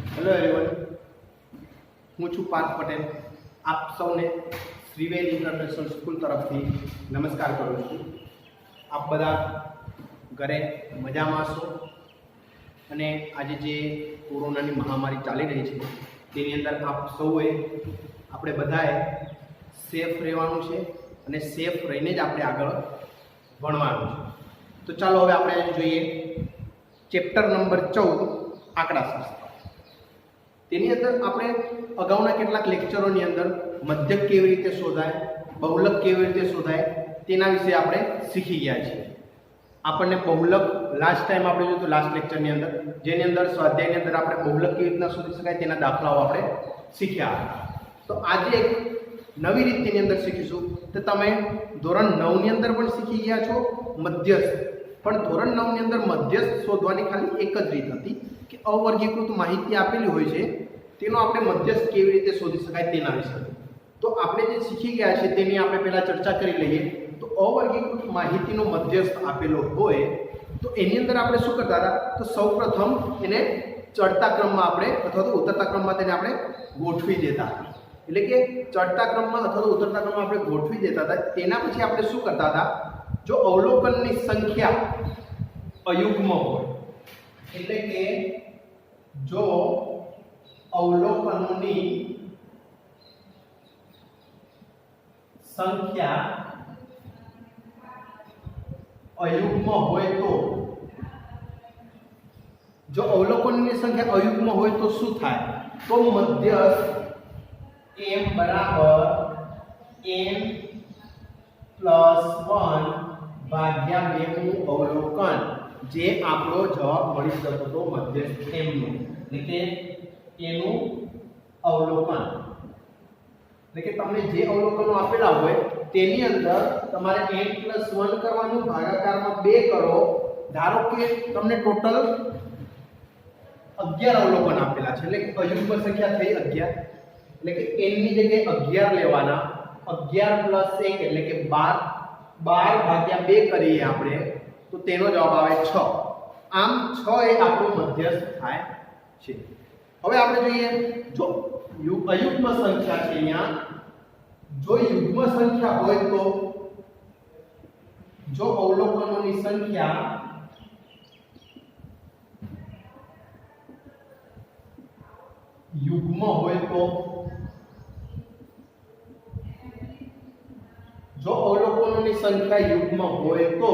Hello everyone, હું છું પાર્થ પટેલ. આપ સૌને શ્રીવેદ ઇન્ટરનેશનલ સ્કૂલ તરફથી નમસ્કાર કરું છું. આપ બધા ઘરે મજામાં છો અને આજે જે કોરોનાની મહામારી ચાલી રહી છે તેની અંદર આપ સૌએ આપણે બધાએ સેફ રહેવાનું છે અને સેફ રહીને જ આપણે આગળ ભણવાનું છે. તો ચાલો હવે આપણે જોઈએ ચેપ્ટર નંબર 14 આંકડાશાસ્ત્ર. તેની અંદર આપણે અગાઉના કેટલાક લેક્ચરોની અંદર મધ્યક કેવી રીતે શોધાય, બહુલક કેવી રીતે શોધાય તેના વિશે આપણે શીખી ગયા છીએ. આપણને બહુલક લાસ્ટ ટાઈમ આપણે જોયું તો લાસ્ટ લેક્ચરની અંદર, જેની અંદર સ્વાધ્યાયની અંદર આપણે બહુલક કેવી રીતના શોધી શકાય તેના દાખલાઓ આપણે શીખ્યા હતા. તો આજે એક નવી રીત તેની અંદર શીખીશું. તો તમે ધોરણ 9 ની અંદર પણ શીખી ગયા છો મધ્યસ્થ, પણ ધોરણ 9 ની અંદર મધ્યસ્થ શોધવાની ખાલી એક જ રીત હતી કે અવર્ગીકૃત માહિતી આપેલી હોય છે તેનો આપણે મધ્યસ્થ કેવી રીતે શોધી શકાય તેના વિશે. તો આપણે જે શીખી ગયા છે તેની આપણે પહેલા ચર્ચા કરી લઈએ. તો અવર્ગીકૃત માહિતીનો મધ્યસ્થ આપેલો હોય તો એની અંદર આપણે શું કરતા હતા, તો સૌપ્રથમ એને ચડતા ક્રમમાં આપણે અથવા તો ઉતરતા ક્રમમાં તેને આપણે ગોઠવી દેતા હતા. એટલે કે ચડતા ક્રમમાં અથવા તો ઉતરતા ક્રમમાં આપણે ગોઠવી દેતા હતા. તેના પછી આપણે શું કરતા હતા, જો અવલોકનની સંખ્યા અયુગ્મ હોય, એટલે કે જો અવલોકનોની સંખ્યા અયુગ્મ હોય તો, જો અવલોકનોની સંખ્યા અયુગ્મ હોય તો શું થાય, તો મધ્યસ્થ m બરાબર n પ્લસ 1 ભાગ્યા 2 નું અવલોકન, જે આપણો જવાબ મળી જતો હતો મધ્યસ્થ m નો, એટલે કે એનું અવલોકન. એટલે કે તમને જે અવલોકનો આપેલા હોય તેની અંદર તમારે n પ્લસ 1 કરવાનું, ભાગાકારમાં 2 કરો. ધારો કે તમને ટોટલ 11 અવલોકન આપેલા છે, એટલે કે અયુગ્મ સંખ્યા થઈ 11, એટલે કે n ની જગ્યાએ 11 લેવાના. 11 પ્લસ 1 એટલે કે 12, 12 ભાગ્યા 2 કરીએ આપણે તો તેનો જવાબ આવે 6. આમ 6 એ આપણું મધ્યસ્થ થાય છે. હવે આપણે જોઈએ, જો અયુગ્મ સંખ્યા છે અહીંયા, જો યુગ્મ સંખ્યા હોય તો, જો અવલોકનોની સંખ્યા યુગ્મ હોય તો, જો અવલોકનોની સંખ્યા યુગ્મ હોય તો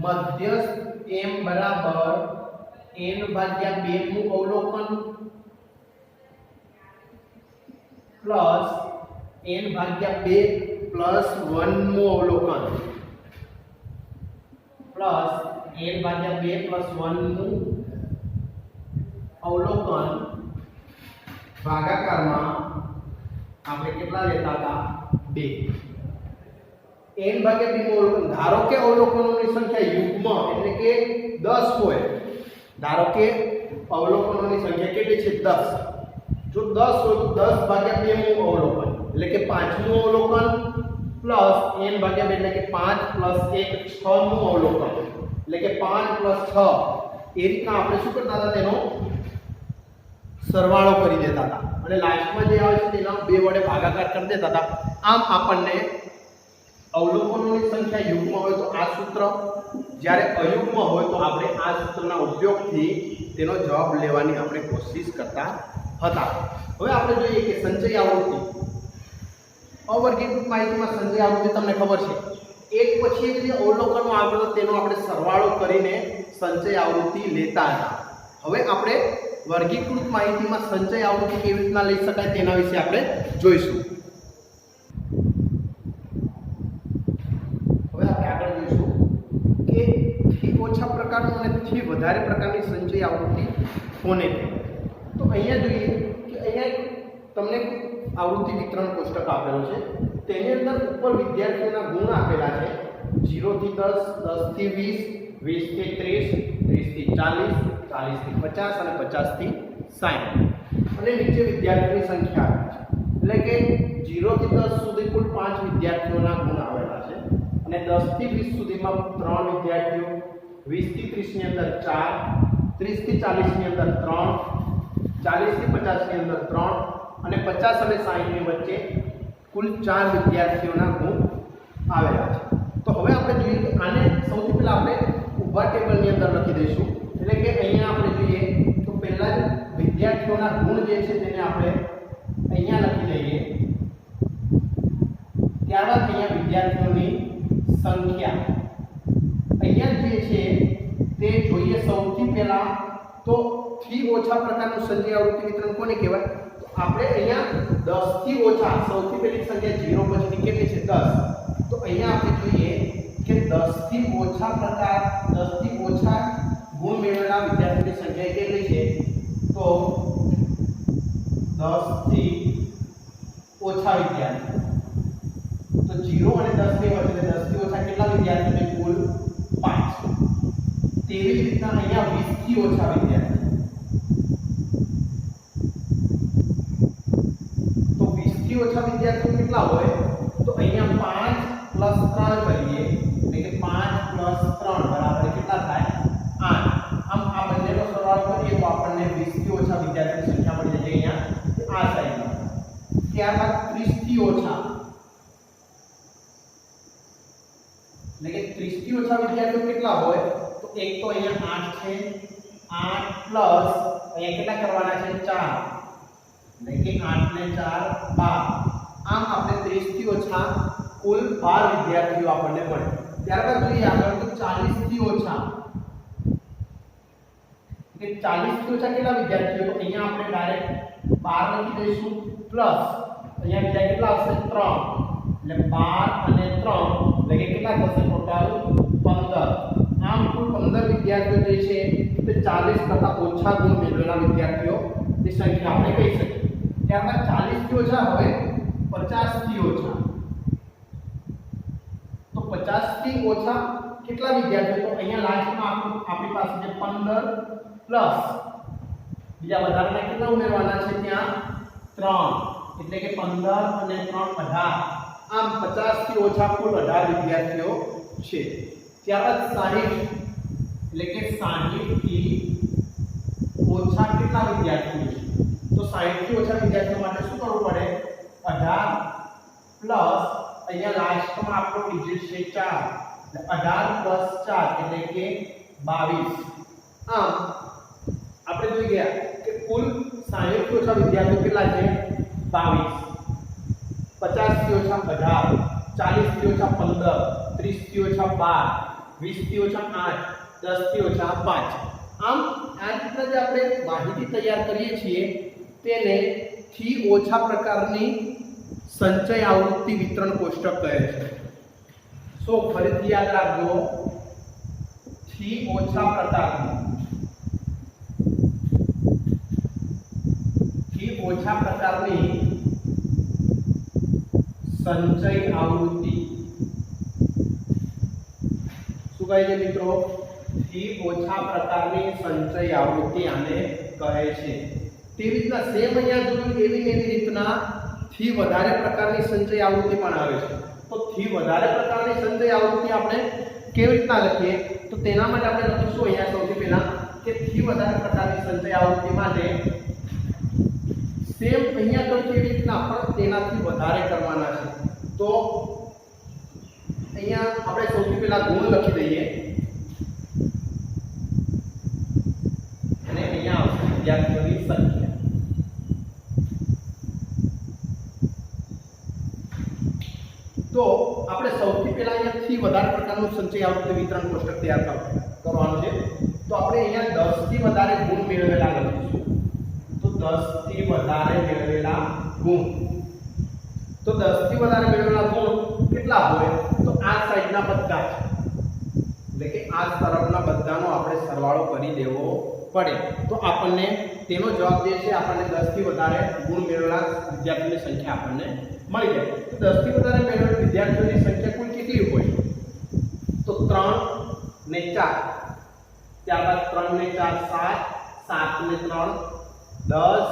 મધ્યસ્થ m બરાબર n ભાગ્યા 2 નું અવલોકન પ્લસ n ભાગ્યા 2 પ્લસ 1 નું અવલોકન પ્લસ n ભાગ્યા 2 પ્લસ 1 નું અવલોકન ભાગાકારમાં આપણે કેટલા લેતા હતા, 2. n ભાગ્યા 2 નું અવલોકન, ધારો કે અવલોકનોની સંખ્યા યુગ્મ એટલે કે 10 હોય, ધારો કે અવલોકનોની સંખ્યા કેટલી છે, 10. જો 10 હોય તો 10 ભાગ્યા 2 નું અવલોકન એટલે કે 5 નું અવલોકન પ્લસ n ભાગ્યા 2 એટલે કે 5 પ્લસ 1 6 નું અવલોકન, એટલે કે 5 પ્લસ 6. એ રીતના આપણે શું કરતા હતા, તેનો સરવાળો કરી દેતા હતા અને લાસ્ટમાં જે આવે છે તેના 2 વડે ભાગાકાર કરી દેતા હતા. આમ આપણને અવલોકનોની સંખ્યા યુગ્મ હોય તો આ સૂત્ર, જ્યારે અયુગ્મ હોય તો આપણે આ સૂત્રના ઉપયોગથી તેનો જવાબ લેવાની આપણે કોશિશ કરતા હતા. હવે આપણે જોઈએ કે સંચય આવૃત્તિ. અવર્ગીકૃત માહિતીમાં સંચય આવૃત્તિ તમને ખબર છે, એક પછી એક જે અવલોકનો આવે તેનો આપણે સરવાળો કરીને સંચય આવૃત્તિ લેતા હતા. હવે આપણે વર્ગીકૃત માહિતીમાં સંચય આવૃત્તિ કેવી રીતના લઈ શકાય તેના વિશે આપણે જોઈશું. હવે આપણે આગળ જોઈશું કે થી ઓછા પ્રકારનું અને થી વધારે પ્રકારની સંચય આવૃત્તિ કોને કહેવાય. તો અહીંયા જોઈએ કે અહીંયા તમને આવૃત્તિ વિતરણ કોષ્ટક આપેલું છે, તેની અંદર ઉપર વિદ્યાર્થીઓના ગુણ આપેલા છે, 0 થી 10, 10 થી 20, 20 થી 30, 30 થી 40, 40 થી 50 અને 50 થી 60. અને નીચે વિદ્યાર્થીઓની સંખ્યા આપેલી છે, એટલે કે 0 થી 10 સુધી કુલ 5 વિદ્યાર્થીઓના ગુણ આવેલા છે અને 10 થી 20 સુધીમાં 3 વિદ્યાર્થીઓ, 20 થી 30 ની અંદર 4, 30 થી 40 ની અંદર 3, 40 થી 50 ની અંદર 3 અને 50 અને 60 ની વચ્ચે કુલ 4 વિદ્યાર્થીઓના ગુણ આવેલા છે. તો હવે આપણે જોઈએ કે આને સૌથી પહેલા આપણે ઊભા ટેબલની અંદર લખી દઈશું. એટલે કે અહીંયા આપણે જોઈએ તો પહેલા જ વિદ્યાર્થીઓના ગુણ જે છે તેને આપણે અહીંયા લખી દઈએ. ત્યારબાદ અહીંયા વિદ્યાર્થીઓની સંખ્યા અહીંયા જે છે તે જોઈએ. સૌથી પહેલા તો થી ઓછા પ્રકારનું સંચય આવૃત્તિ વિતરણ કોને કહેવાય? તો આપણે અહીંયા 10 થી ઓછા સૌથી પહેલી સંખ્યા 0 પછીની કેટલી છે? 10. તો અહીંયા આપણે જોઈએ કે 10 થી ઓછા પ્રકાર 10 થી ઓછા ગુણ મેળવેલા વિદ્યાર્થીઓની સંખ્યા કેટલી છે? તો 10 થી ઓછા વિદ્યાર્થીઓ. તો 0 અને 10 ની વચ્ચે 10 થી ઓછા કેટલા વિદ્યાર્થીઓ? કુલ 5. તેવી જ રીતના અહીંયા 20 થી ઓછા વિદ્યાર્થીઓ. તો 20 થી ઓછા વિદ્યાર્થીઓ કેટલા હોય? તો અહીંયા 5 + 3 કરીએ એટલે કે 5 + 3 બરાબર કેટલા થાય? 8. આમ આ બંનેનો સરવાળો કરીએ તો આપણને 20 થી ઓછા વિદ્યાર્થીઓની સંખ્યા મળી જાય અહીંયા આ સાઈડમાં. ત્યારબાદ 30 થી ઓછા એટલે કે 30 થી ઓછા વિદ્યાર્થીઓ કેટલા હોય? તો એક તો અહીંયા 8 છે. 8 પ્લસ અહીંયા કેટલા કરવાના છે? 4 એટલે કે 8 ને 4 12. આમ આપણે 30 થી ઓછા કુલ 12 વિદ્યાર્થીઓ આપણને મળે. ત્યારબાદ જોઈએ આગળ તો 40 થી ઓછા કે 40 થી ઓછા કેટલા વિદ્યાર્થીઓ? તો અહીંયા આપણે ડાયરેક્ટ 12 લખી દઈશું પ્લસ અહીંયા બીજા કેટલા આવશે? 3 એટલે 12 અને 3 એટલે કે કેટલા થશે ટોટલ? 15. આમ કુલ 15 વિદ્યાર્થીઓ જે છે તે 40 કરતા ઓછા ગુણ મેળવેલા વિદ્યાર્થીઓની સંખ્યા આપણે કહી શકીએ. ત્યારબાદ 40 થી ઓછા હવે 50 થી ઓછા. તો 50 થી ઓછા કેટલા વિદ્યાર્થીઓ? તો અહીંયા લાસ્ટમાં આપણી પાસે છે 15 પ્લસ બીજા વધારાના કેટલા ઉમેરવાના છે? ત્યાં 3 એટલે કે 15 અને 3 18. આમ 50 થી ઓછા કુલ 18 વિદ્યાર્થીઓ છે. ત્યારબાદ 60 એટલે કે 60 થી ઓછા કેટલા વિદ્યાર્થીઓ છે? તો 60 થી ઓછા વિદ્યાર્થીઓ માટે શું કરવું પડે? 18 પ્લસ અહીંયા લાસ્ટમાં આપણો ડિજિટ છે 4 એટલે 18 + 4 એટલે કે 22. આમ આપણે જોઈ ગયા કે કુલ 60 થી ઓછા વિદ્યાર્થીઓ કેટલા છે? 22. 50 થી ઓછા 18, 40 થી ઓછા 15, 30 થી ઓછા 12, 20 થી ઓછા 8, 10 થી ઓછા 5. આમ આ રીતના જે આપણે માહિતી તૈયાર કરીએ છીએ તેને થી ઓછા પ્રકારની સંચય આવૃત્તિ વિતરણ કોષ્ટક કહે છે. સો ફરીથી યાદ રાખજો, થી ઓછા પ્રકારની સંચય આવૃત્તિ શું કહે છે મિત્રો? થી ઓછા પ્રકારની સંચય આવૃત્તિ આને કહે છે. તેવી રીતના સેમ અહીંયા જોયું એવી રીતના થી વધારે પ્રકારની સંચય આવૃત્તિ પણ આવે છે. તો થી વધારે પ્રકારની સંચય આવૃત્તિ આપણે કેવી રીતના લખીએ? તો તેના માટે આપણે લખીશું અહીંયા સૌથી પહેલા કે થી વધારે પ્રકારની સંચય આવૃત્તિ માટે સેમ અહીંયા તો કેવી રીતના પણ તેનાથી વધારે કરવાના છે. તો અહીંયા આપણે સૌથી પહેલા ગુણ લખી દઈએ અને અહીંયા આવશે વિદ્યાર્થીઓની સંખ્યા. તો આપણે સૌથી પહેલા અહીંયા થી વધારે પ્રકારનું સંચય આવૃત્તિ વિતરણ કોષ્ટક તૈયાર કરવાનું છે. તો આપણે અહીંયા 10 થી વધારે ગુણ મેળવેલા લખીશું. તો 10 થી વધારે મેળવેલા ગુણ. તો 10 થી વધારે મેળવેલા ગુણ કેટલા હોય? તો આ સાઈડના બધા એટલે કે આ તરફના બધાનો આપણે સરવાળો કરી દેવો પડે. તો આપણને તેનો જવાબ જે છે આપણને 10 થી વધારે ગુણ મેળવેલા વિદ્યાર્થીઓની સંખ્યા આપણને મળી જાય. તો 10 થી વધારે મેળવેલા વિદ્યાર્થીઓની સંખ્યા કુલ કેટલી હોય? તો 3 ને 4. ત્યારબાદ 3 ને 4 7, 7 ને 3 10,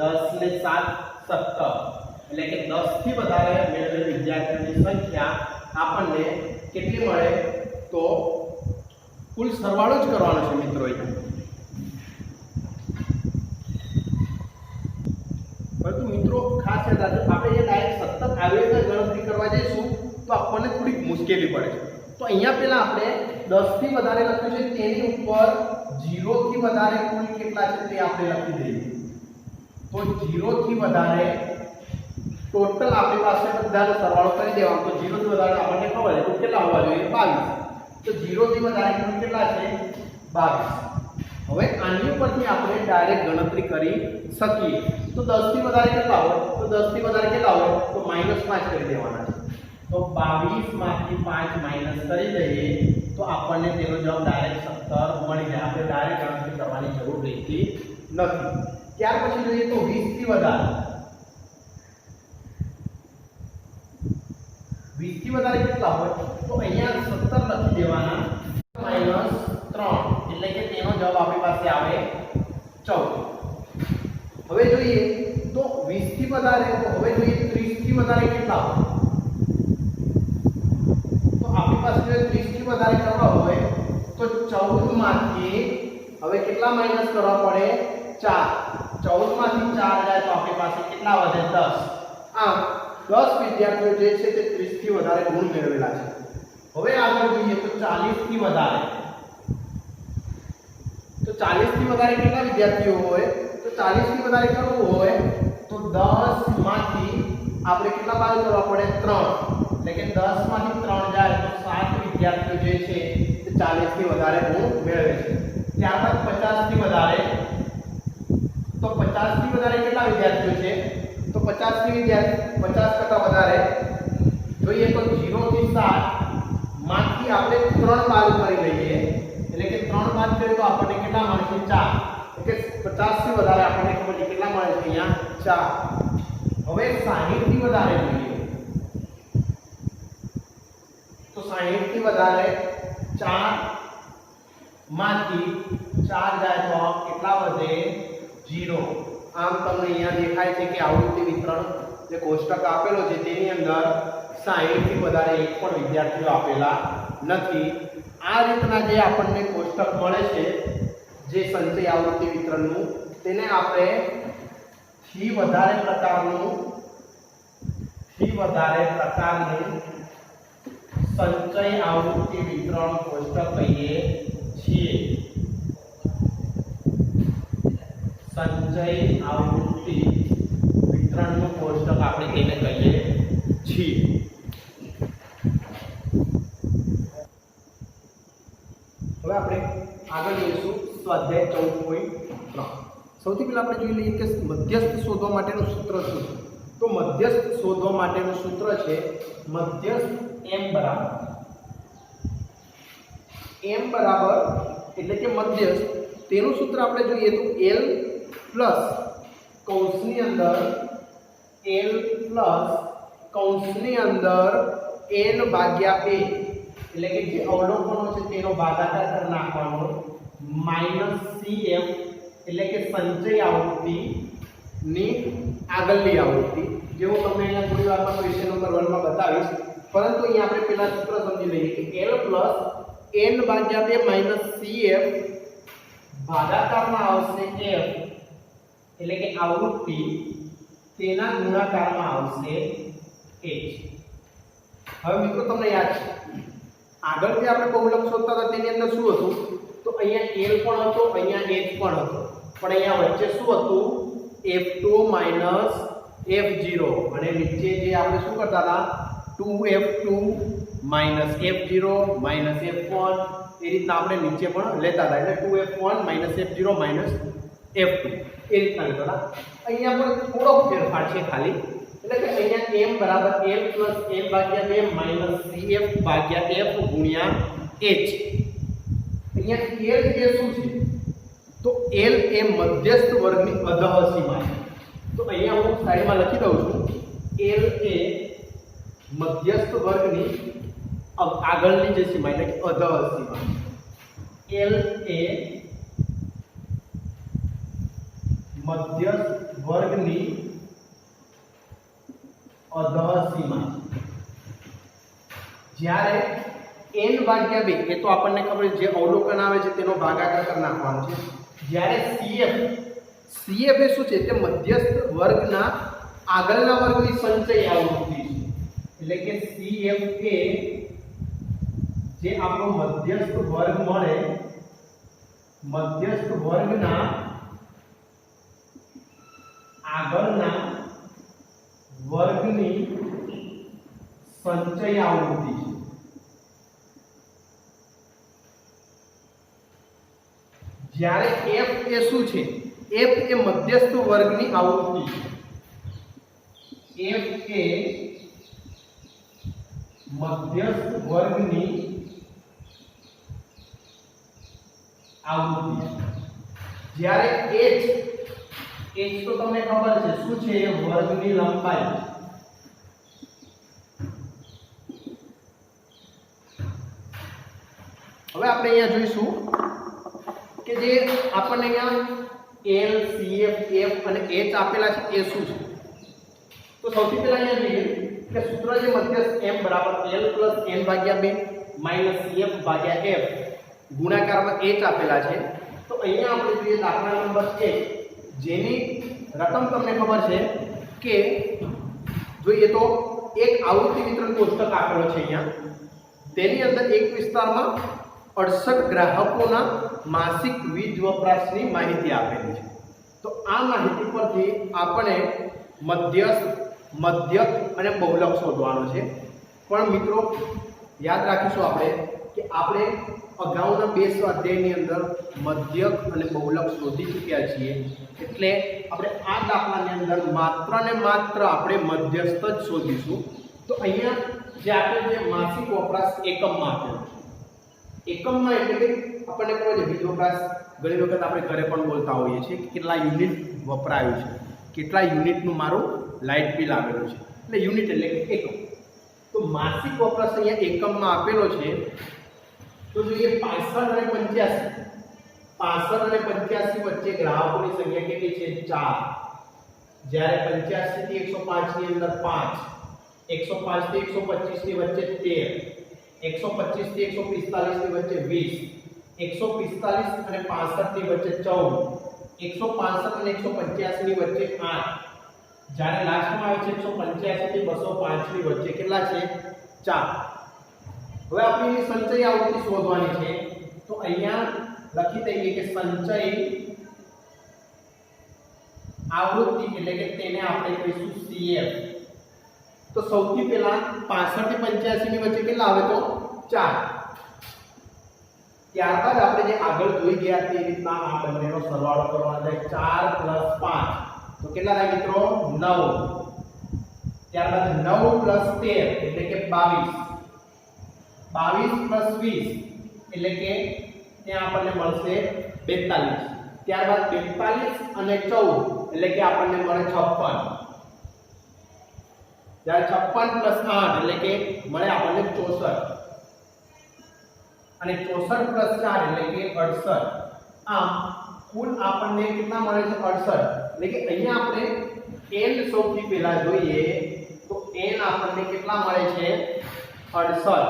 10 ને 7 17. એટલે કે 10 થી વધારે મેળવેલ વિદ્યાર્થીઓની સંખ્યા આપણને કેટલી મળે? તો કુલ સરવાળો જ કરવાનો છે મિત્રો. ખાસ યાદ રાખજો, આપણે એ ડાયરેક્ટ સતત આવી રીતે ગણતરી કરવા જઈશું તો આપણને થોડીક મુશ્કેલી પડે છે. તો અહીંયા પહેલા આપણે 10 થી વધારે લખ્યું છે તેની ઉપર 0 થી વધારે કુલ કેટલા છે તે આપણે લખી દઈએ. તો 0 થી વધારે ટોટલ આપણી પાસે બધાનો સરવાળો કરી દેવાનો. તો 0 થી વધારે આપણને ખબર છે તો કેટલા હોવા જોઈએ? 22. તો 0 થી વધારે કુલ કેટલા છે? 22. હવે આની ઉપરથી આપણે ડાયરેક્ટ ગણતરી કરી શકીએ. તો 10 થી વધારે કેટલા હોય? તો 10 થી વધારે કેટલા હોય? તો -5 કરી દેવાના છે. તો 22 માંથી 5 માઈનસ કરી દઈએ તો આપણને તેનો જવાબ ડાયરેક્ટ 17 મળી જાય. આપણે ડાયરેક્ટ ગણતરી કરવાની જરૂર રહેતી નથી. ત્યાર પછી જોઈએ તો 20 થી વધારે, 20 થી વધારે કેટલા હોય? તો અહીંયા 17 લખી દેવાના -3 એટલે કે તેનો જવાબ આપણી પાસે આવે 14. હવે જોઈએ તો 20 થી વધારે, તો હવે જોઈએ 30 થી વધારે કેટલા હોય? તો આપણી પાસે જો 30 થી વધારે કરવા હોય તો 14 માંથી હવે કેટલા માઈનસ કરવા પડે? 4. 14 માંથી 4 જાય તો આપણી પાસે કેટલા વધે? 10. આમ 10 વિદ્યાર્થીઓ જે છે તે 30 થી વધારે ગુણ મેળવેલા છે. હવે આગળ જોઈએ તો 40 થી વધારે, તો 40 થી વધારે કેટલા વિદ્યાર્થીઓ હોય? તો 40 થી વધારે કરવું હોય તો 10 માંથી આપણે કેટલા બાદ કરવા પડે? 3. એટલે કે 10 માંથી 3 જાય તો 7 વિદ્યાર્થીઓ જે છે તે 40 થી વધારે ગુણ મેળવે છે. ત્યારબાદ 50 થી વધારે, તો 50 થી વધારે કેટલા વિદ્યાર્થીઓ છે? તો 50 થી 50 કરતા વધારે જોઈએ તો 0 થી 7 માંથી આપણે 3 બાદ કરી લઈએ. એટલે કે 3 બાદ કરીએ તો આપણને કેટલા મળે છે? 4. એટલે 50 થી વધારે આપણને ખબર છે કેટલા મળે છે? અહીંયા 4. હવે 60 થી વધારે જોઈએ તો 60 થી વધારે 4 માંથી 4 જાય તો કેટલા વધે? 0. આમ તમને અહીંયા દેખાય છે કે આવૃત્તિ વિતરણ જે કોષ્ટક આપેલો છે તેની અંદર 60 થી વધારે એક પણ વિદ્યાર્થીઓ આપેલા નથી. આ રીતના જે આપણને કોષ્ટક મળે છે જે સંચય આવૃત્તિ વિતરણનું, તેને આપણે થી વધારે પ્રકારનું સંચય આવૃત્તિ વિતરણ કોષ્ટક કહીએ છીએ. સંચય આવૃત્તિ વિતરણનું કોષ્ટક આપણે તેને કહીએ છીએ. હવે આપણે આગળ જોઈશું સ્વાધ્યાય 14.3. સૌથી પહેલા આપણે જોઈ લઈએ કે મધ્યસ્થ શોધવા માટેનું સૂત્ર શું છે. તો મધ્યસ્થ શોધવા માટેનું સૂત્ર છે મધ્યસ્થ m બરાબર એટલે કે મધ્યસ્થ, તેનું સૂત્ર આપણે જોઈએ તો l પ્લસ કૌંસની અંદર n ભાગ્યા 2 એટલે કે જે અવલોકનો છે તેનો ભાગાકાર કરી નાખવાનો -cm એટલે કે સંચય આવૃત્તિ ની આગળની આવૃત્તિ. જે હું તમને અહીંયા થોડી વારમાં ક્વેશ્ચન નંબર 1 માં બતાવીશ, પરંતુ અહીંયા આપણે પહેલા સૂત્ર સમજી લઈએ કે l પ્લસ n ભાગ્યા 2 cm ભાગાકારમાં આવશે f એટલે કે આવૃત્તિ, તેના ગુણાકારમાં આવશે h. હવે મિત્રો તમને યાદ છે આગળ જે આપણે બહુલક શોધતા હતા તેની અંદર શું હતું? તો અહીંયા l પણ હતો, અહીંયા h પણ હતો, પણ અહીંયા વચ્ચે શું હતું? f2 f0 અને નીચે જે આપણે શું કરતા હતા? 2f2 f0 f1 એ રીતના આપણે નીચે પણ લેતા હતા. એટલે 2f1 f0 f2 એ રીતના લેતા હતા. અહીંયા પણ થોડો ફેરફાર છે ખાલી, એટલે કે અહીંયા m બરાબર l પ્લસ n ભાગ્યા 2 માઈનસ cf ભાગ્યા f ગુણ્યા h. અહીંયા l એ શું છે? તો l એ મધ્યસ્થ વર્ગની અધઃ સીમા છે. તો અહીંયા હું સાઈડમાં લખી દઉં છું, l એ મધ્યસ્થ વર્ગની આગળની જે સીમા એટલે કે અધઃ સીમા. l એ મધ્યસ્થ વર્ગની અધઃ સીમા. જ્યારે n ભાગ્યા 2 એ તો આપણને ખબર છે, જે અવલોકન આવે છે તેનો ભાગાકાર કરી નાખવાનો છે. જ્યારે cf એ શું છે? તે મધ્યસ્થ વર્ગના આગળના વર્ગની સંચય આવૃત્તિ છે, એટલે કે CF એ જે આપણો મધ્યસ્થ વર્ગ મળે, મધ્યસ્થ વર્ગના આગળના વર્ગની સંચય આવૃત્તિ છે। જ્યારે f એ શું છે? f એ મધ્યસ્થ વર્ગની આવૃત્તિ છે। f એ મધ્યસ્થ વર્ગની આવૃત્તિ છે। જ્યારે h તો તમને ખબર છે શું છે? એ વર્ગની લંબાઈ। હવે આપણે અહીંયા જોઈશું કે જે આપણને અહીંયા L, CF, F અને H આપેલા છે એ શું છે? તો સૌથી પહેલા અહીંયા જોઈએ કે સૂત્ર જે મધ્યસ્થ m બરાબર L plus n ભાગ્યા 2 minus CF ભાગ્યા F ગુણાકારમાં h આપેલા છે। તો અહીંયા આપણે જોઈએ દાખલા નંબર 1 જેની રકમ તમને ખબર છે કે જોઈએ તો એક આવૃત્તિ વિતરણ કોષ્ટક આપેલો છે અહીંયા, તેની અંદર એક વિસ્તારમાં 68 ગ્રાહકોના માસિક વીજ વપરાશની માહિતી આપેલી છે। તો આ માહિતી પરથી આપણે મધ્યસ્થ, મધ્યક અને બહુલક શોધવાનો છે। પણ મિત્રો યાદ રાખીશું આપણે કે આપણે અગાઉના બે સ્વાધ્યાયની અંદર મધ્યક અને બહુલક શોધી ચૂક્યા છીએ, એટલે આપણે આ દાખલાની અંદર માત્ર ને માત્ર આપણે મધ્યસ્થ જ શોધીશું। તો અહીંયા જે આપણે જે માસિક વપરાશ એકમમાં આપેલો છે, એકમમાં એટલે કે આપણને ખબર છે વીજ વપરાશ ઘણી વખત આપણે ઘરે પણ બોલતા હોઈએ છીએ કે કેટલા યુનિટ વપરાયું છે, કેટલા યુનિટનું મારું લાઇટ બિલ આવેલું છે, એટલે યુનિટ એટલે કે એકમ। તો માસિક વપરાશ અહીંયા એકમમાં આપેલો છે। તો જોઈએ 65 અને 85, 65 અને 85 વચ્ચે ગ્રાહકોની સંખ્યા કેટલી છે? 4। જ્યારે 85 થી 105 ની અંદર 5, 105 થી 125 ની વચ્ચે 13, 125 થી 145 ની વચ્ચે 20, 145 અને 65 ની વચ્ચે 14, 165 અને 185 ની વચ્ચે 8, જ્યારે લાસ્ટમાં આવે છે 185 થી 205 ની વચ્ચે કેટલા છે? 4। હવે આપણે સંચય આવૃત્તિ શોધવાની છે। તો અહીંયા લખી દઈએ કે સંચય આવૃત્તિ એટલે કે તેને આપણે કહીશું CF। તો સૌથી પહેલા 65 થી 85 ની વચ્ચે કેટલા આવે? તો 4। ત્યારબાદ આપણે જે આગળ જોઈ ગયા તે રીતના આ બંનેનો સરવાળો કરવાનો છે। 4 + 5 તો કેટલા થાય મિત્રો? 9। ત્યારબાદ 9 + 13 એટલે કે 22, 22 + 20 એટલે કે ત્યાં આપણને મળશે 42। ત્યારબાદ 42 અને 14 એટલે કે આપણને મળે 56। જ્યારે 56 + 8 એટલે કે મળે આપણને 64 અને 64 + 4 એટલે કે 68। આમ કુલ આપણને કેટલા મળે છે? 68। એટલે કે અહીંયા આપણે n સૌથી પહેલા જોઈએ તો n આપણને કેટલા મળે છે? 68।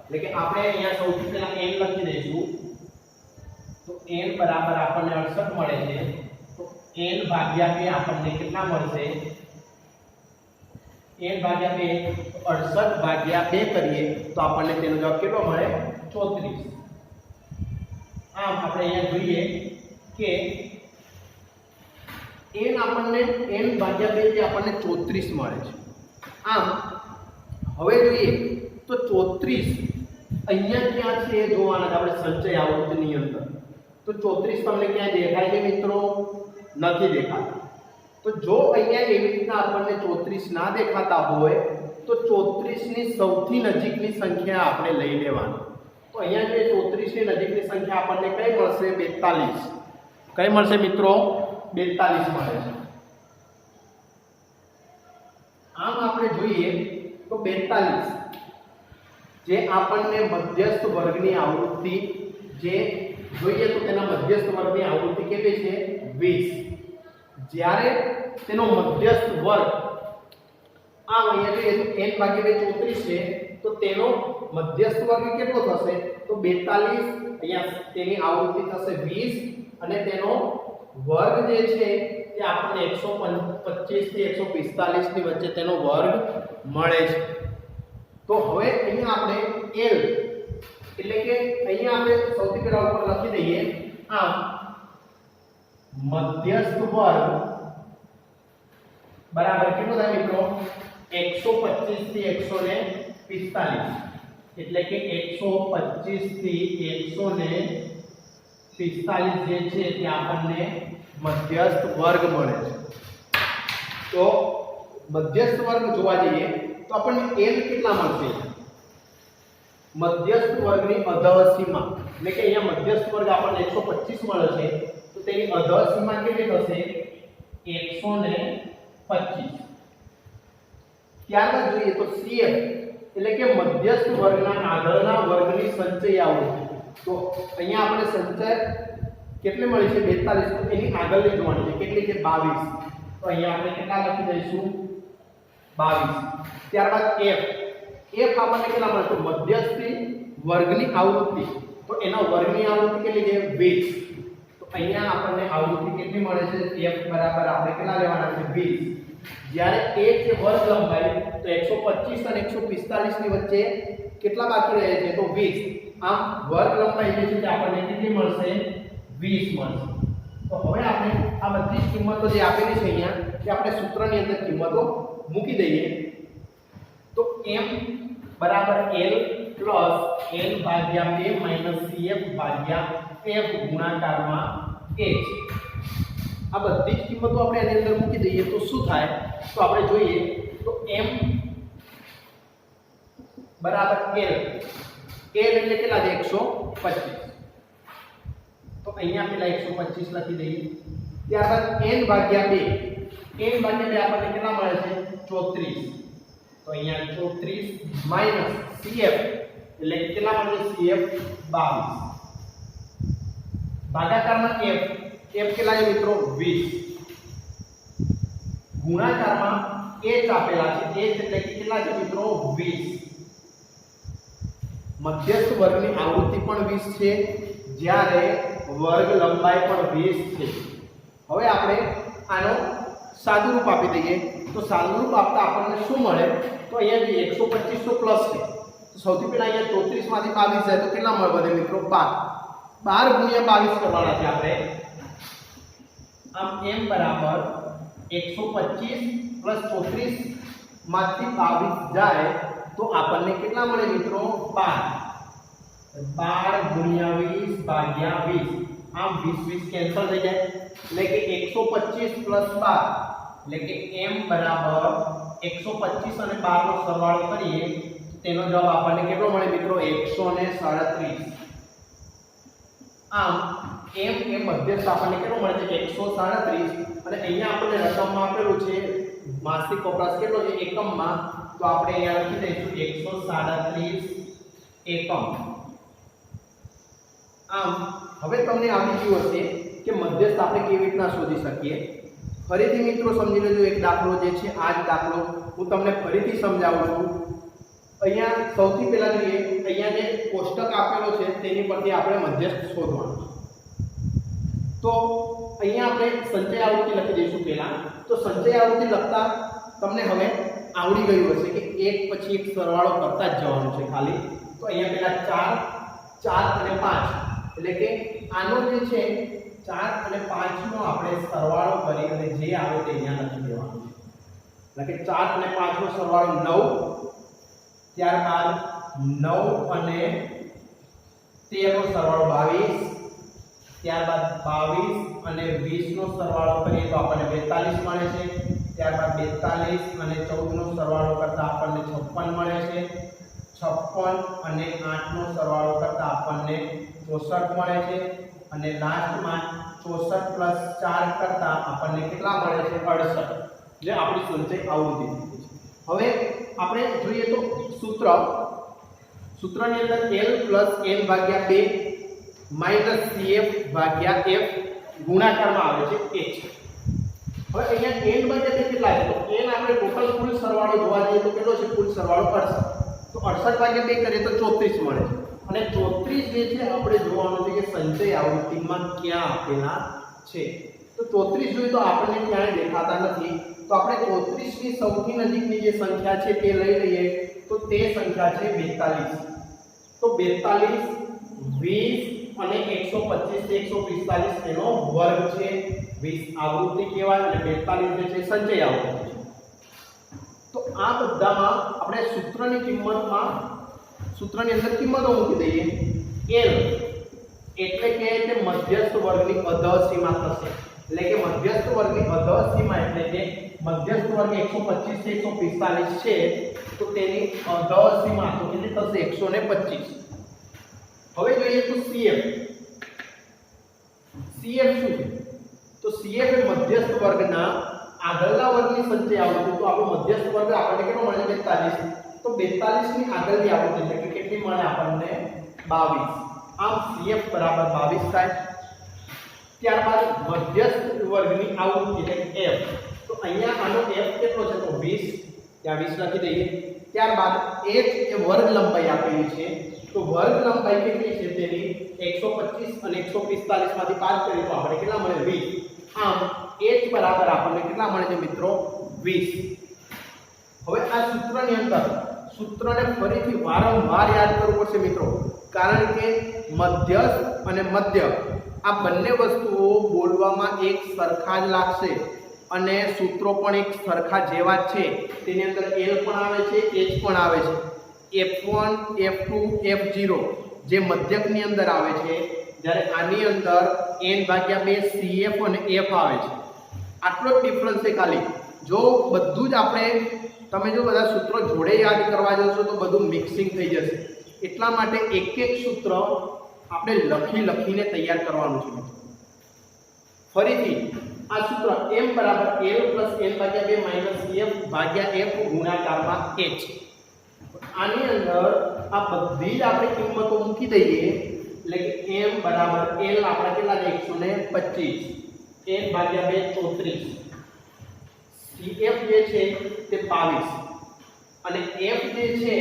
એટલે કે આપણે અહીંયા સૌથી પહેલા n લખી દઈશું। તો n બરાબર આપણને 68 મળે છે। તો n ભાગ્યા 2 આપણને કેટલા મળશે? n ભાગ્યા 2 68 ભાગ્યા 2 કરીએ તો આપણને તેનો જવાબ કેટલો મળે? 34। આમ આપણે અહીંયા જોઈએ કે n આપણને n ભાગ્યા 2 થી આપણને 34 મળે છે। આમ હવે જોઈએ તો 34 અહીંયા ક્યાં છે એ જોવાના છે આપણે સંચય આવૃત્તિની અંદર। તો 34 તમને ક્યાં દેખાય છે મિત્રો? નથી દેખાતા। તો જો અહીંયા એવી રીતના આપણને 34 ના દેખાતા હોય તો 34 ની સૌથી નજીકની સંખ્યા આપણે લઈ લેવાની। તો અહીંયા જે 34 ની નજીકની સંખ્યા આપણને કઈ મળશે? 42। કઈ મળશે મિત્રો? 42 મળે છે। આમ આપણે જોઈએ તો 42 જે આપણને મધ્યસ્થ વર્ગની આવૃત્તિ જે જોઈએ તો તેના મધ્યસ્થ વર્ગની આવૃત્તિ કેટલી છે? 20। જ્યારે તેનો મધ્યસ્થ વર્ગ આમ અહીંયા જોઈએ તો n ભાગ્યા 2 34 છે, તો તેનો મધ્યસ્થ વર્ગ કેટલો થશે? તો 42। અહીંયા તેની આવૃત્તિ થશે 20 અને તેનો વર્ગ જે છે એ આપણને 125 થી 145 ની વચ્ચે તેનો વર્ગ મળે છે. તો હવે અહીંયા આપણે L એટલે કે અહીંયા આપણે સૌથી પહેલા ઉપર લખી દઈએ આમ મધ્યસ્થ વર્ગ બરાબર કેટલો થાય મિત્રો 125 થી 145 એટલે કે 125 થી 145 જે છે તે આપણને મધ્યસ્થ વર્ગ મળે છે. તો મધ્યસ્થ વર્ગ જોવા જઈએ તો આપણને L કેટલા મળશે મધ્યસ્થ વર્ગની અધઃસીમા એટલે કે અહીંયા મધ્યસ્થ વર્ગ આપણને 125 મળે છે તો તેની અધઃસીમા કેટલી થશે 125. ત્યારબાદ જોઈએ તો CF એટલે કે મધ્યસ્થ વર્ગના આગળના વર્ગની સંચય આવૃત્તિ. તો અહીંયા આપણે સંચય કેટલી મળી છે 42 તો એની આગળની જોવાની છે કેટલી છે 22. તો અહીંયા આપણે કેટલા લખી દઈશું 22. ત્યારબાદ F આપણને કેટલા મળે તો મધ્યસ્થી વર્ગની આવૃત્તિ તો એના વર્ગની આવૃત્તિ કેટલી છે 20. તો અહીંયા આપણને આવૃત્તિ કેટલી મળે છે F બરાબર આપણે કેટલા લેવાના છે 20. જ્યારે A છે વર્ગ લંબાઈ તો 125 અને 145 ની વચ્ચે કેટલા બાકી રહે છે તો 20. આમ વર્ગ લંબાઈ જે છે તે આપણને કેટલી મળશે 20 મળશે. તો હવે આપણે આ બધી જ કિંમતો જે આપેલી છે અહીંયા કે આપણે સૂત્રની અંદર કિંમતો મૂકી દઈએ. તો m બરાબર L પ્લસ L ભાગ્યા 2 માઈનસ CF ભાગ્યા F ગુણાકારમાં H. આ બધી જ કિંમતો આપણે આની અંદર મૂકી દઈએ તો શું થાય તો આપણે જોઈએ તો m બરાબર L એટલે કેટલા છે 125. તો અહીંયા પેલા 125 લખી દઈએ. ત્યારબાદ n ભાગ્યા 2 આપણને કેટલા મળે છે 34. તો અહીંયા 34 માઈનસ CF એટલે કેટલા મળે છે CF 22 ભાગાકારમાં F કેટલા છે મિત્રો 20 ગુણાકારમાં H આપેલા છે H એટલે કેટલા છે મિત્રો 20. મધ્યસ્થ વર્ગની આવૃત્તિ પણ 20 છે જ્યારે વર્ગ લંબાઈ પણ 20 છે. હવે આપણે આનો સાદુરૂપ આપી દઈએ તો સાદુરૂપ આપતા આપણને શું મળે તો અહીંયા 125 તો પ્લસ છે તો સૌથી પહેલા અહીંયા 34 માંથી 22 જાય તો કેટલા મળે બધે મિત્રો 12 ગુણ્યા 22 કરવાના છે આપણે. આમ m બરાબર 125 પ્લસ 34 માંથી 22 જાય તો આપણને કેટલા મળે મિત્રો 12 ગુણ્યા 20 ભાગ્યા 20. આમ 20 કેન્સલ થઈ જાય એટલે કે 125 પ્લસ 12 એટલે કે m બરાબર 125 અને 12 નો સરવાળો કરીએ તેનો જવાબ આપણને કેટલો મળે મિત્રો 137. આમ m એ મધ્યસ્થ આપણને કેટલો મળે છે 137 અને અહીંયા આપણને રકમમાં આપેલું છે માસિક વપરાશ કેટલો છે એકમમાં તો આપણે અહીંયા લખી દઈશું 137 એકમ. આમ હવે તમને આવી ગયું હશે કે મધ્યસ્થ આપણે કેવી રીતના શોધી શકીએ. ફરીથી મિત્રો સમજી લેજો એક દાખલો જે છે આ જ દાખલો હું તમને ફરીથી સમજાવું છું. અહીંયા સૌથી પહેલા જોઈએ અહીંયા જે કોષ્ટક આપેલો છે તેની પરથી આપણે મધ્યસ્થ શોધવાનું છે. તો અહીંયા આપણે સંચય આવૃત્તિ લખી દઈશું પહેલા. તો સંચય આવૃત્તિ લખતા તમને હવે આવડી ગયું હશે કે એક પછી એક સરવાળો કરતા જ જવાનું છે ખાલી. તો અહીંયા પહેલા 4 અને 5 એટલે કે આનો જે છે 4 અને 5 નો આપણે સરવાળો કરી અને જે આવે તે અહીંયા લખી દેવાનું છે. એટલે કે 4 અને 5 નો સરવાળો 9 ત્યારબાદ 9 અને 13 નો સરવાળો 22 ત્યારબાદ 22 અને 20 નો સરવાળો કરીએ તો આપણને 42 મળે છે. ત્યારબાદ 42 અને 14 નો સરવાળો કરતા આપણને 56 મળે છે. 56 અને 8 નો સરવાળો કરતા આપણને 64 મળે છે અને લાસ્ટમાં 64 પ્લસ 4 કરતા આપણને કેટલા મળે છે 68 જે આપણી સંચય આવૃત્તિ છે. હવે આપણે જોઈએ તો સૂત્રની અંદર L પ્લસ n ભાગ્યા 2 માઈનસ CF ભાગ્યા F ગુણાકારમાં આવે છે H. હવે અહીંયા n ભાગ્યા 2 કેટલા છે તો n આપણે ટોટલ કુલ સરવાળો જોવા જઈએ તો કેટલો છે કુલ સરવાળો 68 તો 68 ભાગ્યા 2 કરીએ તો 34 મળે છે અને 34 જે છે આપણે જોવાનું છે કે સંચય આવૃત્તિમાં ક્યાં આપેલા છે. તો 34 જોઈએ તો આપણને ક્યાંય દેખાતા નથી, તો આપણે 34 ની સૌથી નજીકની જે સંખ્યા છે તે લઈ લઈએ, તો તે સંખ્યા છે 42. તો 42 20 અને 125 145 એનો વર્ગ છે. 20 આવૃત્તિ કહેવાય અને 42 જે છે સંચય આવૃત્તિ છે. તો આ બધામાં આપણે સૂત્રની અંદર કિંમતો મૂકી દઈએ. L એટલે કે તે મધ્યસ્થ વર્ગની અધઃ સીમા થશે, એટલે કે મધ્યસ્થ વર્ગની અધઃ સીમા એટલે કે મધ્યસ્થ વર્ગ 125 થી 145 છે, તો તેની અધઃ સીમા તો કેટલી થશે? 125. હવે જોઈએ તો CF શું છે? તો CF એ મધ્યસ્થ વર્ગના આગળના વર્ગની સંચય આવૃત્તિ. તો આપણો મધ્યસ્થ વર્ગ આપણને કેટલો મળે? 42. તો 42 ની આગળની આવૃત્તિ એટલે કે કેટલી મળે આપણને? 22. આમ CF બરાબર 22 થાય. ત્યારબાદ મધ્યસ્થ વર્ગની આવૃત્તિ એટલે કે F. તો અહીંયા આનો F કેટલો છે? તો 20. ત્યાં 20 લખી દઈએ. ત્યારબાદ H એ વર્ગ લંબાઈ આપેલી છે, તો વર્ગ લંબાઈ કેટલી છે? તેની 125 અને 145 માંથી 5 કરીએ તો આપણે કેટલા મળે? 20. આમ H બરાબર આપણને કેટલા મળે છે મિત્રો? 20. હવે આ સૂત્રને ફરીથી વારંવાર યાદ કરવું પડશે મિત્રો, કારણ કે મધ્યસ્થ અને મધ્ય આ બંને વસ્તુઓ બોલવામાં એક સરખા જ લાગશે અને સૂત્રો પણ એક સરખા જેવા જ છે. તેની અંદર L પણ આવે છે, H પણ આવે છે. F1 F2 F0 જે મધ્યકની અંદર આવે છે, જ્યારે આની અંદર n/2 CF અને F આવે છે. આટલો જ ડિફરન્સ છે ખાલી. જો બધું જ આપણે તમે જો બધા સૂત્રો જોડે યાદ કરવા જશો તો બધું મિક્સિંગ થઈ જશે. એટલા માટે એક એક સૂત્ર આપણે લખીને તૈયાર કરવાનું છે. ફરીથી આ સૂત્ર m બરાબર L + n/2 - CF ભાગ્યા F ગુણાકારમાં H. આની અંદર આ બધી જ આપણે કિંમતો મૂકી દઈએ, એટલે કે m બરાબર L આપણે કેટલા છે? 125. n/2 34. CF જે છે તે 22 અને F જે છે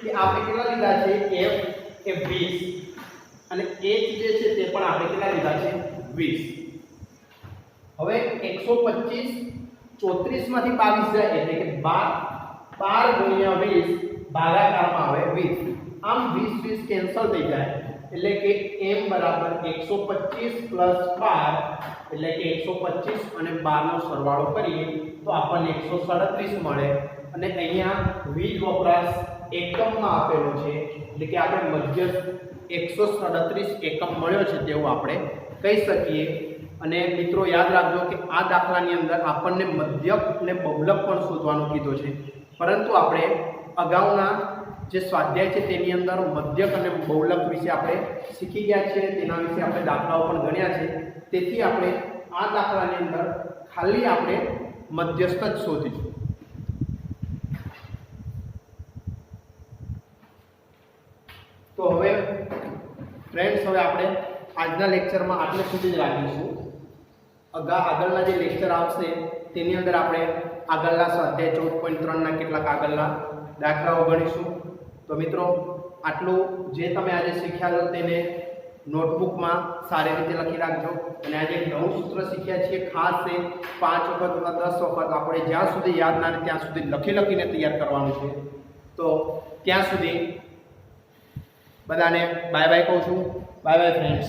તે આપણે કેટલા લીધા છે? F એ 20 અને H જે છે તે પણ આપણે કેટલા લીધા છે? 20. હવે 125 34 માંથી 22 જાય એટલે કે 12 × 20 ભાગાકારમાં આવે 20. આમ 20 કેન્સલ થઈ જાય એટલે કે m બરાબર 125 + 12 એટલે કે 125 અને 12 નો સરવાળો કરીએ તો આપણને 137 મળે. અને અહીંયા વીજ વપરાશ એકમમાં આપેલો છે, એટલે કે આપણે મધ્યસ્થ 137 એકમ મળ્યો છે તેવું આપણે કહી શકીએ. અને મિત્રો યાદ રાખજો કે આ દાખલાની અંદર આપણને મધ્યક અને બહુલક પણ શોધવાનું કીધું છે, પરંતુ આપણે અગાઉના જે સ્વાધ્યાય છે તેની અંદર મધ્યક અને બહુલક વિશે આપણે શીખી ગયા છીએ, તેના વિશે આપણે દાખલાઓ પણ ગણ્યા છે. તેથી આપણે આ દાખલાની અંદર ખાલી આપણે મધ્યસ્થ જ શોધીશું. તો હવે ફ્રેન્ડ્સ, હવે આપણે આજના લેક્ચરમાં આટલે સુધી જ રાખીશું. આગળના જે લેક્ચર આવશે તેની અંદર આપણે આગળના સ્વાધ્યાય 14.3 ના કેટલાક આગળના દાખલાઓ ગણીશું. તો મિત્રો, આટલું જે તમે આજે શીખ્યા છો તેને નોટબુકમાં સારી રીતે લખી રાખજો. અને આજે નવું સૂત્ર શીખ્યા છીએ, ખાસ છે 5 વખત અથવા 10 વખત આપણે જ્યાં સુધી યાદ ના આવે ત્યાં સુધી લખીને તૈયાર કરવાનું છે. તો ત્યાં સુધી બધાને બાય બાય કહું છું. Bye bye friends.